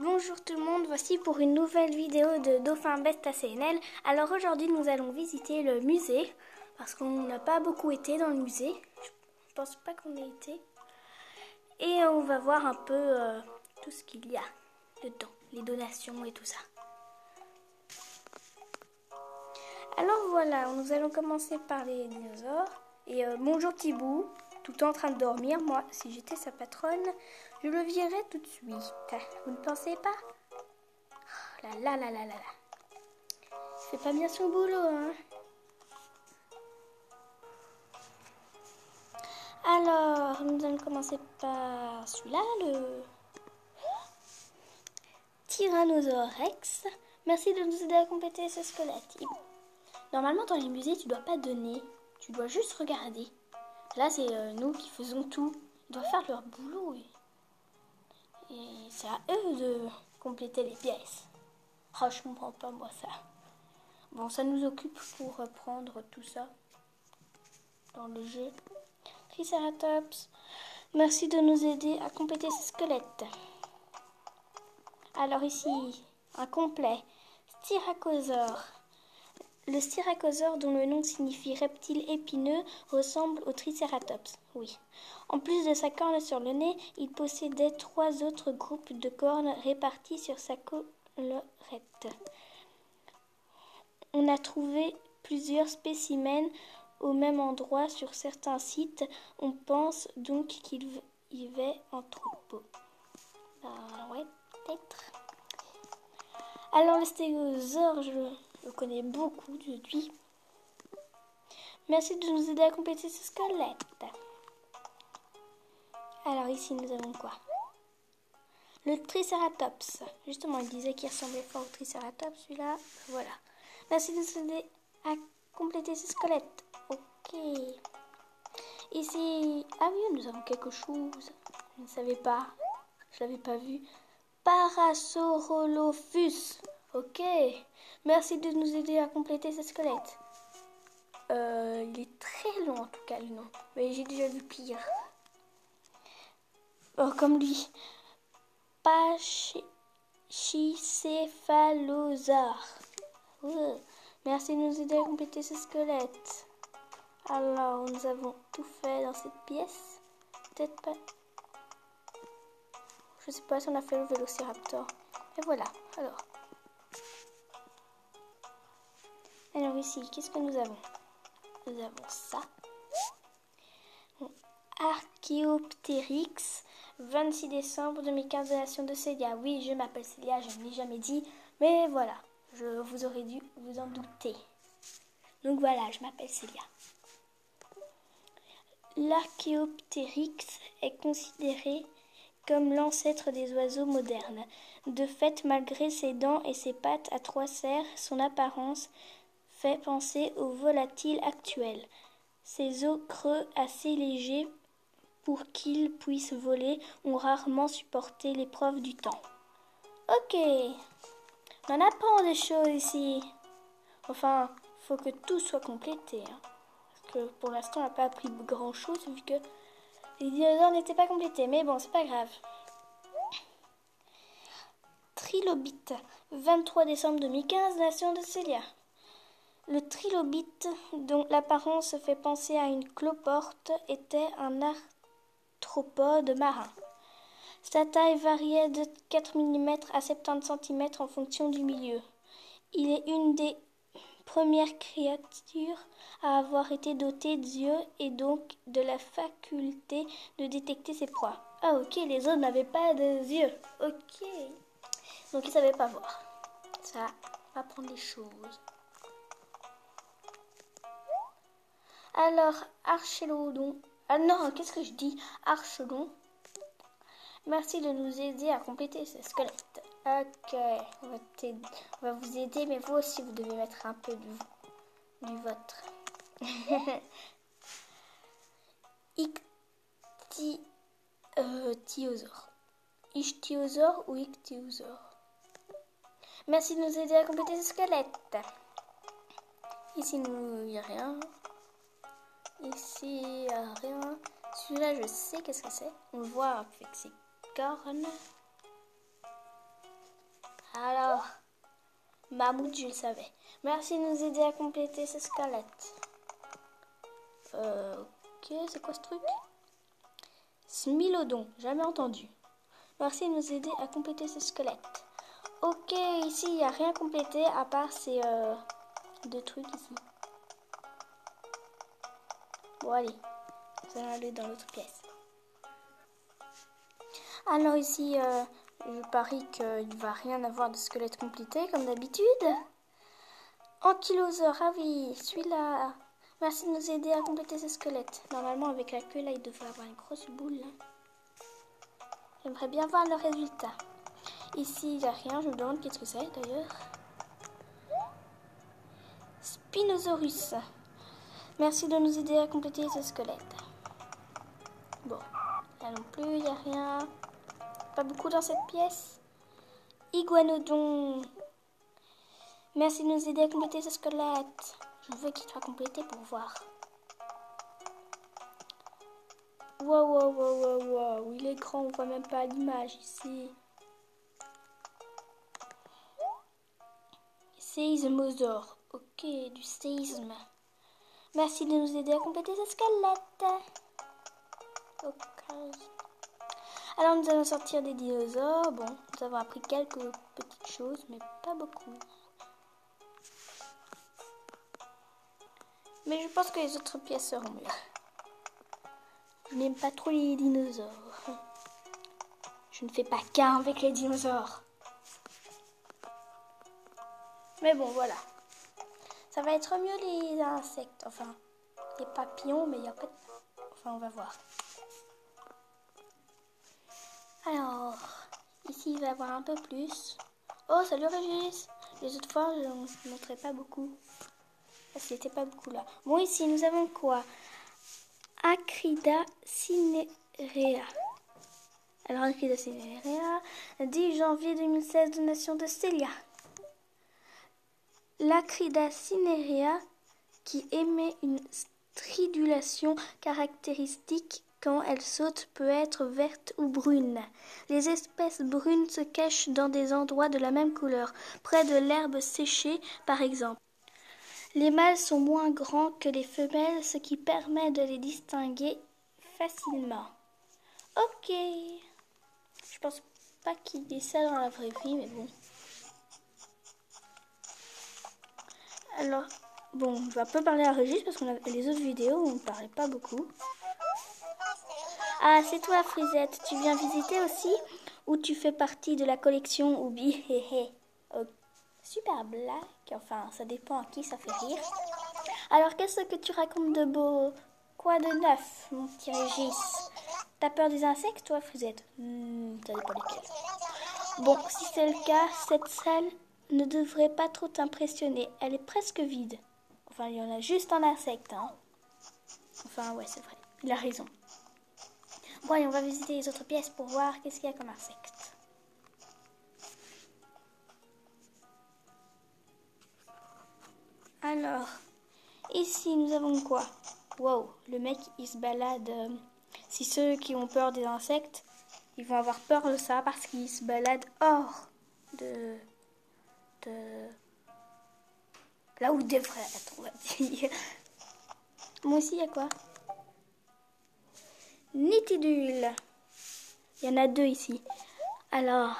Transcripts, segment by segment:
Bonjour tout le monde, voici pour une nouvelle vidéo de Dauphin Best ACNL. Alors aujourd'hui nous allons visiter le musée, parce qu'on n'a pas beaucoup été dans le musée, je pense pas qu'on ait été. Et on va voir un peu tout ce qu'il y a dedans, les donations et tout ça. Alors voilà, nous allons commencer par les dinosaures. Et bonjour Thibou, tout en train de dormir, moi si j'étais sa patronne, je le virerais tout de suite. Vous ne pensez pas ? Là là là là là là. Il fait pas bien son boulot, hein. Alors, nous allons commencer par celui-là, le Tyrannosaure Rex. Merci de nous aider à compléter ce squelette. Normalement, dans les musées, tu dois pas donner, tu dois juste regarder. Là, c'est nous qui faisons tout. Ils doivent faire leur boulot. Et c'est à eux de compléter les pièces. Oh, je comprends pas, moi, ça. Bon, ça nous occupe pour prendre tout ça dans le jeu. Triceratops, merci de nous aider à compléter ce squelette. Alors ici, un complet. Styracosaure. Le styracosaure, dont le nom signifie reptile épineux, ressemble au Triceratops. Oui. En plus de sa corne sur le nez, il possédait 3 autres groupes de cornes répartis sur sa collerette. On a trouvé plusieurs spécimens au même endroit sur certains sites. On pense donc qu'il vivait en troupeau. Ouais, peut-être. Alors le stégosaure, je le connais beaucoup depuis. Merci de nous aider à compléter ce squelette. Alors ici nous avons quoi? Le Triceratops. Justement, il disait qu'il ressemblait fort au Triceratops, celui-là. Voilà. Merci de nous aider à compléter ce squelette. Ok. Ici, ah oui, nous avons quelque chose. Je ne savais pas. Je l'avais pas vu. Parasaurolophus. Ok. Merci de nous aider à compléter ce squelette. Il est très long en tout cas le nom. Mais j'ai déjà vu pire. Oh, comme lui. Pachycéphalosaure. Merci de nous aider à compléter ce squelette. Alors, nous avons tout fait dans cette pièce. Peut-être pas. Je sais pas si on a fait le vélociraptor. Et voilà. Alors ici, qu'est-ce que nous avons? Nous avons ça. Archaeopteryx, 26 décembre 2015, donation de Célia. Oui, je m'appelle Célia, je ne l'ai jamais dit. Mais voilà, vous aurez dû vous en douter. Donc voilà, je m'appelle Célia. L'Archaeopteryx est considéré comme l'ancêtre des oiseaux modernes. De fait, malgré ses dents et ses pattes à 3 serres, son apparence fait penser aux volatiles actuels. Ses os creux assez légers pour qu'ils puissent voler ont rarement supporté l'épreuve du temps. Ok, on apprend des choses ici. Enfin, faut que tout soit complété. Parce que pour l'instant, on n'a pas appris grand chose vu que les dinosaures n'étaient pas complétés. Mais bon, c'est pas grave. Trilobite, 23 décembre 2015, nation de Célia. Le trilobite, dont l'apparence fait penser à une cloporte, était un arthropode marin. Sa taille variait de 4 mm à 70 cm en fonction du milieu. Il est une des premières créatures à avoir été dotée d'yeux et donc de la faculté de détecter ses proies. Ah ok, les autres n'avaient pas de yeux. Ok. Donc ils ne savaient pas voir. Ça va prendre les choses. Alors, Archelodon. Ah non, qu'est-ce que je dis? Archelon. Merci de nous aider à compléter ce squelette. Ok, on va vous aider, mais vous aussi, vous devez mettre un peu du vôtre. Ichthyosaure. Ichthyosaure ou ichthyosaure. Merci de nous aider à compléter ce squelette. Ici, il n'y a rien. Ici, il n'y a rien. Celui-là, je sais qu'est-ce que c'est. On le voit avec ses cornes. Mammouth, je le savais. Merci de nous aider à compléter ce squelette. Ok, c'est quoi ce truc? Smilodon, jamais entendu. Merci de nous aider à compléter ce squelette. Ok, ici, il n'y a rien complété à part ces deux trucs ici. Bon, allez, nous allons aller dans l'autre pièce. Alors ici, je parie qu'il ne va rien avoir de squelette complété, comme d'habitude. Ankylosaure, ah oui, celui-là. Merci de nous aider à compléter ce squelette. Normalement, avec la queue, là, il devrait avoir une grosse boule. J'aimerais bien voir le résultat. Ici, il n'y a rien. Je me demande qu'est-ce que c'est, d'ailleurs. Spinosaurus. Merci de nous aider à compléter ce squelette. Bon, là non plus, il n'y a rien. Pas beaucoup dans cette pièce. Iguanodon. Merci de nous aider à compléter ce squelette. Je veux qu'il soit complété pour voir. Wow, il est grand, on voit même pas l'image ici. Séismosaure. Ok, du séisme. Merci de nous aider à compléter ce squelette. Ok. Alors nous allons sortir des dinosaures. Bon, nous avons appris quelques petites choses, mais pas beaucoup. Mais je pense que les autres pièces seront mieux. Je n'aime pas trop les dinosaures. Je ne fais pas qu'un avec les dinosaures. Mais bon, voilà. Ça va être mieux les insectes. Enfin, les papillons, mais il n'y a pas de... Enfin, on va voir. Alors, ici, il va y avoir un peu plus. Oh, salut Régis. Les autres fois, je ne montrais pas beaucoup. Parce qu'il n'était pas beaucoup là. Bon, ici, nous avons quoi? Acrida cinerea. Alors, Acrida cinerea, 10 janvier 2016, donation de Célia. L'Acrida cinerea qui émet une stridulation caractéristique quand elle saute peut être verte ou brune. Les espèces brunes se cachent dans des endroits de la même couleur, près de l'herbe séchée par exemple. Les mâles sont moins grands que les femelles, ce qui permet de les distinguer facilement. Ok. Je pense pas qu'il dit ça dans la vraie vie, mais bon. Alors, bon, je vais un peu parler à Régis parce qu'on a les autres vidéos où on ne parlait pas beaucoup. Ah, c'est toi, Frisette. Tu viens visiter aussi? Ou tu fais partie de la collection Oubi? Oh, super blague. Enfin, ça dépend à qui ça fait rire. Alors, qu'est-ce que tu racontes de beau? Quoi de neuf, mon petit Régis? T'as peur des insectes, toi, Frisette? Ça dépend lesquels. Bon, si c'est le cas, cette salle ne devrait pas trop t'impressionner. Elle est presque vide. Enfin, il y en a juste un insecte, hein. Enfin, ouais, c'est vrai. Il a raison. Bon, allez, on va visiter les autres pièces pour voir qu'est-ce qu'il y a comme insecte. Alors, ici, nous avons quoi? Wow, le mec, il se balade. Si ceux qui ont peur des insectes, ils vont avoir peur de ça parce qu'ils se baladent hors de là où ils devraient être, on va dire. Moi aussi, il y a quoi? Nitidule. Il y en a deux ici. Alors,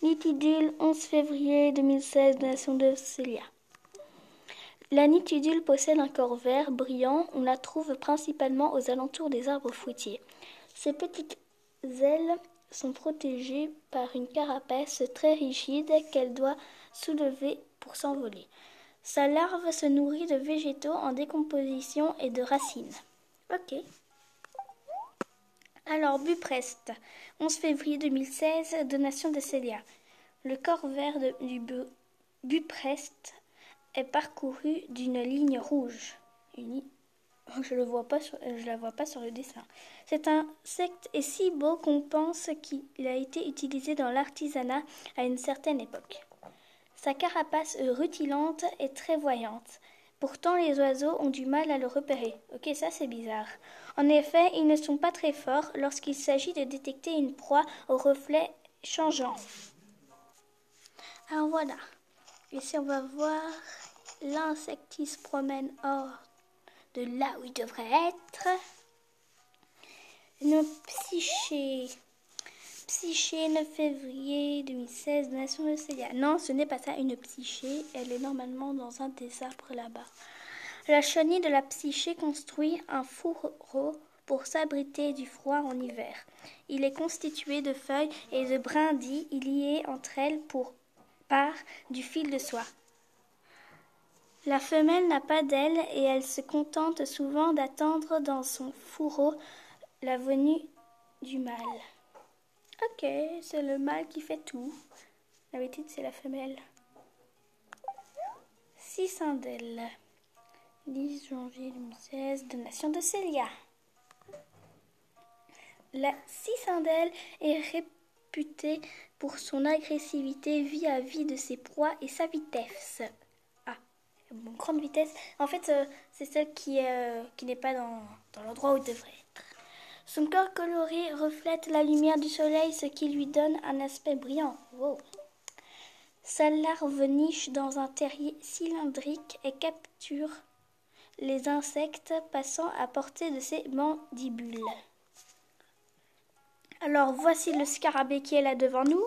Nitidule, 11 février 2016, donation de Célia. La nitidule possède un corps vert brillant. On la trouve principalement aux alentours des arbres fruitiers. Ses petites ailes sont protégées par une carapace très rigide qu'elle doit soulever pour s'envoler. Sa larve se nourrit de végétaux en décomposition et de racines. Ok. Alors, Buprest, 11 février 2016, donation de Célia. Le corps vert du Buprest est parcouru d'une ligne rouge. Je la vois pas sur le dessin. Cet insecte est si beau qu'on pense qu'il a été utilisé dans l'artisanat à une certaine époque. Sa carapace rutilante est très voyante. Pourtant, les oiseaux ont du mal à le repérer. Ok, ça c'est bizarre. En effet, ils ne sont pas très forts lorsqu'il s'agit de détecter une proie aux reflets changeants. Alors voilà. Ici, on va voir l'insecte qui se promène hors de là où il devrait être. Une psyché. Psyché, 9 février 2016, Nation de Célia. Non, ce n'est pas ça, une psyché. Elle est normalement dans un des arbres là-bas. La chenille de la psyché construit un fourreau pour s'abriter du froid en hiver. Il est constitué de feuilles et de brindilles liées entre elles par du fil de soie. La femelle n'a pas d'ailes et elle se contente souvent d'attendre dans son fourreau la venue du mâle. Ok, c'est le mâle qui fait tout. D'habitude, c'est la femelle. Cicindèle. 10 janvier 2016, donation de Célia. La cicindèle est réputée pour son agressivité vis-à-vis de ses proies et sa vitesse. Ah, grande vitesse. En fait, c'est celle qui n'est pas dans l'endroit où elle devrait être. Son corps coloré reflète la lumière du soleil, ce qui lui donne un aspect brillant. Wow. Sa larve niche dans un terrier cylindrique et capture les insectes passant à portée de ses mandibules. Alors voici le scarabée qui est là devant nous.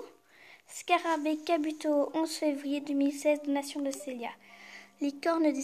Scarabée Kabuto, 11 février 2016, donation de Célia. Licorne du